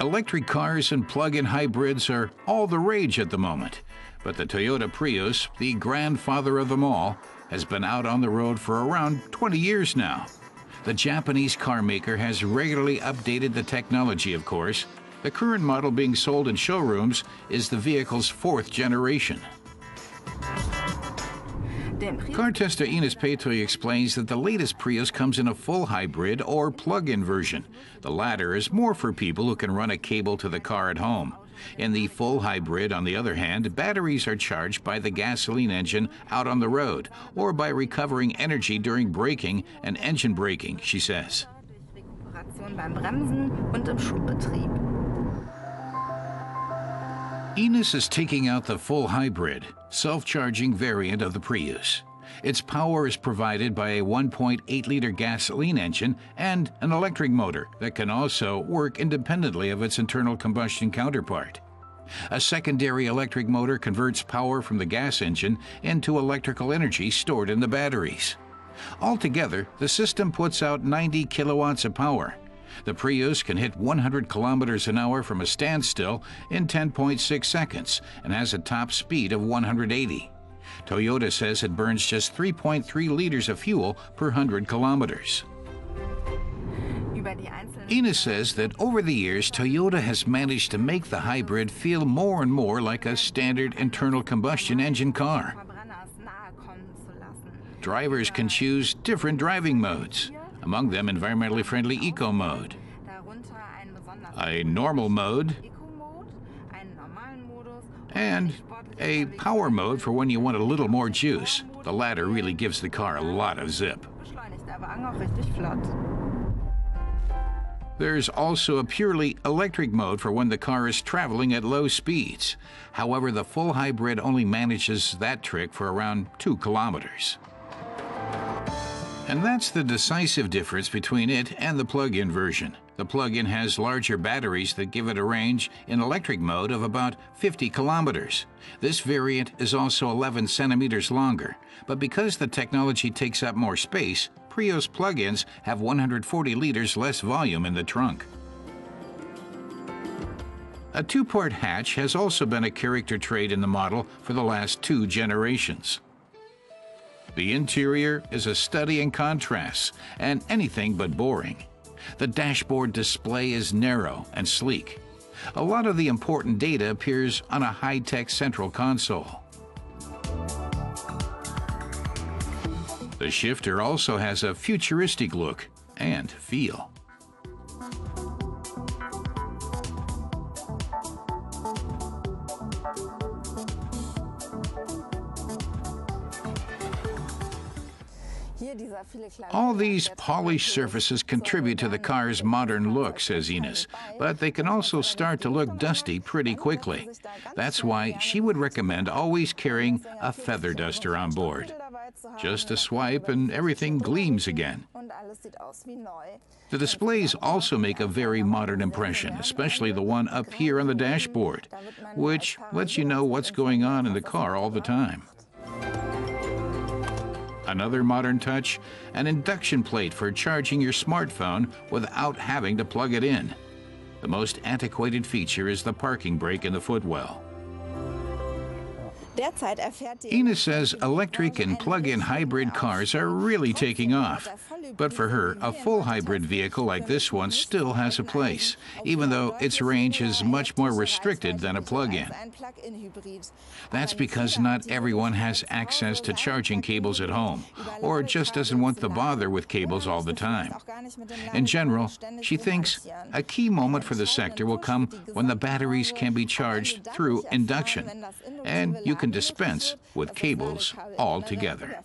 Electric cars and plug-in hybrids are all the rage at the moment. But the Toyota Prius, the grandfather of them all, has been out on the road for around 20 years now. The Japanese car maker has regularly updated the technology, of course. The current model being sold in showrooms is the vehicle's fourth generation. Car tester Ines Petri explains that the latest Prius comes in a full hybrid or plug-in version. The latter is more for people who can run a cable to the car at home. In the full hybrid, on the other hand, batteries are charged by the gasoline engine out on the road or by recovering energy during braking and engine braking, she says. Ines is taking out the full hybrid, self-charging variant of the Prius. Its power is provided by a 1.8-liter gasoline engine and an electric motor that can also work independently of its internal combustion counterpart. A secondary electric motor converts power from the gas engine into electrical energy stored in the batteries. Altogether, the system puts out 90 kilowatts of power. The Prius can hit 100 kilometers an hour from a standstill in 10.6 seconds and has a top speed of 180. Toyota says it burns just 3.3 liters of fuel per 100 kilometers. Ines says that over the years, Toyota has managed to make the hybrid feel more and more like a standard internal combustion engine car. Drivers can choose different driving modes, among them environmentally friendly eco mode, a normal mode, and a power mode for when you want a little more juice. The latter really gives the car a lot of zip. There's also a purely electric mode for when the car is traveling at low speeds. However, the full hybrid only manages that trick for around 2 kilometers. And that's the decisive difference between it and the plug-in version. The plug-in has larger batteries that give it a range in electric mode of about 50 kilometers. This variant is also 11 centimeters longer, but because the technology takes up more space, Prius plug-ins have 140 liters less volume in the trunk. A two-part hatch has also been a character trait in the model for the last 2 generations. The interior is a study in contrasts and anything but boring. The dashboard display is narrow and sleek. A lot of the important data appears on a high-tech central console. The shifter also has a futuristic look and feel. All these polished surfaces contribute to the car's modern look, says Ines, but they can also start to look dusty pretty quickly. That's why she would recommend always carrying a feather duster on board. Just a swipe and everything gleams again. The displays also make a very modern impression, especially the one up here on the dashboard, which lets you know what's going on in the car all the time. Another modern touch, an induction plate for charging your smartphone without having to plug it in. The most antiquated feature is the parking brake in the footwell. Ines says electric and plug-in hybrid cars are really taking off. But for her, a full hybrid vehicle like this one still has a place, even though its range is much more restricted than a plug-in. That's because not everyone has access to charging cables at home, or just doesn't want the bother with cables all the time. In general, she thinks a key moment for the sector will come when the batteries can be charged through induction, and you can dispense with cables altogether.